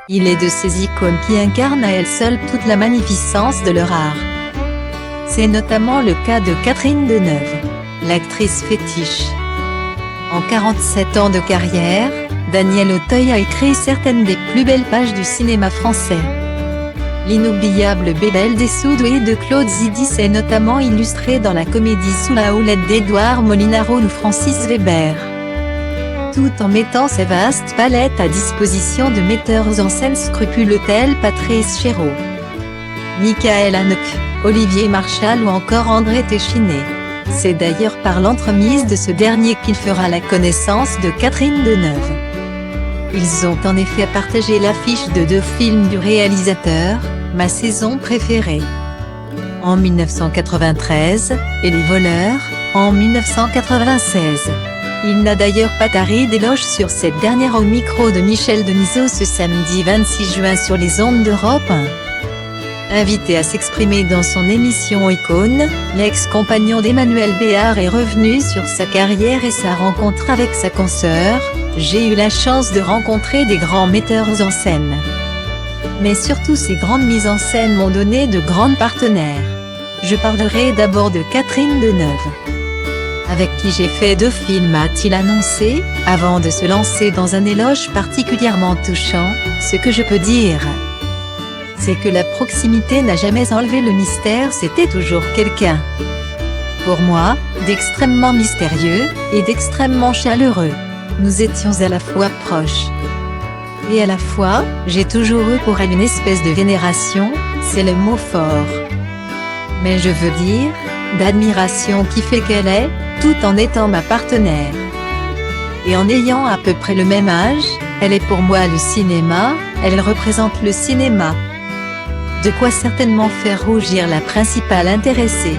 Il est de ces icônes qui incarnent à elles seules toute la magnificence de leur art. C'est notamment le cas de Catherine Deneuve, l'actrice fétiche. En 47 ans de carrière, Daniel Auteuil a écrit certaines des plus belles pages du cinéma français. L'inoubliable Bébel des Soudoués de Claude Zidi est notamment illustré dans la comédie Sous la houlette d'Édouard Molinaro ou Francis Weber. Tout en mettant sa vaste palette à disposition de metteurs en scène scrupuleux tels Patrice Chéreau, Michael Haneke, Olivier Marchal ou encore André Téchiné. C'est d'ailleurs par l'entremise de ce dernier qu'il fera la connaissance de Catherine Deneuve. Ils ont en effet partagé l'affiche de 2 films du réalisateur, Ma saison préférée, en 1993, et Les voleurs, en 1996. Il n'a d'ailleurs pas tari d'éloges sur cette dernière au micro de Michel Denisot ce samedi 26 juin sur les ondes d'Europe 1. Invité à s'exprimer dans son émission Icône, l'ex-compagnon d'Emmanuel Béard est revenu sur sa carrière et sa rencontre avec sa consoeur. J'ai eu la chance de rencontrer des grands metteurs en scène. Mais surtout ces grandes mises en scène m'ont donné de grandes partenaires. Je parlerai d'abord de Catherine Deneuve, avec qui j'ai fait 2 films, a-t-il annoncé, avant de se lancer dans un éloge particulièrement touchant. Ce que je peux dire, c'est que la proximité n'a jamais enlevé le mystère, c'était toujours quelqu'un, pour moi, d'extrêmement mystérieux, et d'extrêmement chaleureux. Nous étions à la fois proches, et à la fois, j'ai toujours eu pour elle une espèce de vénération, c'est le mot fort, mais je veux dire, d'admiration qui fait qu'elle est, tout en étant ma partenaire. Et en ayant à peu près le même âge, elle est pour moi le cinéma, elle représente le cinéma. De quoi certainement faire rougir la principale intéressée.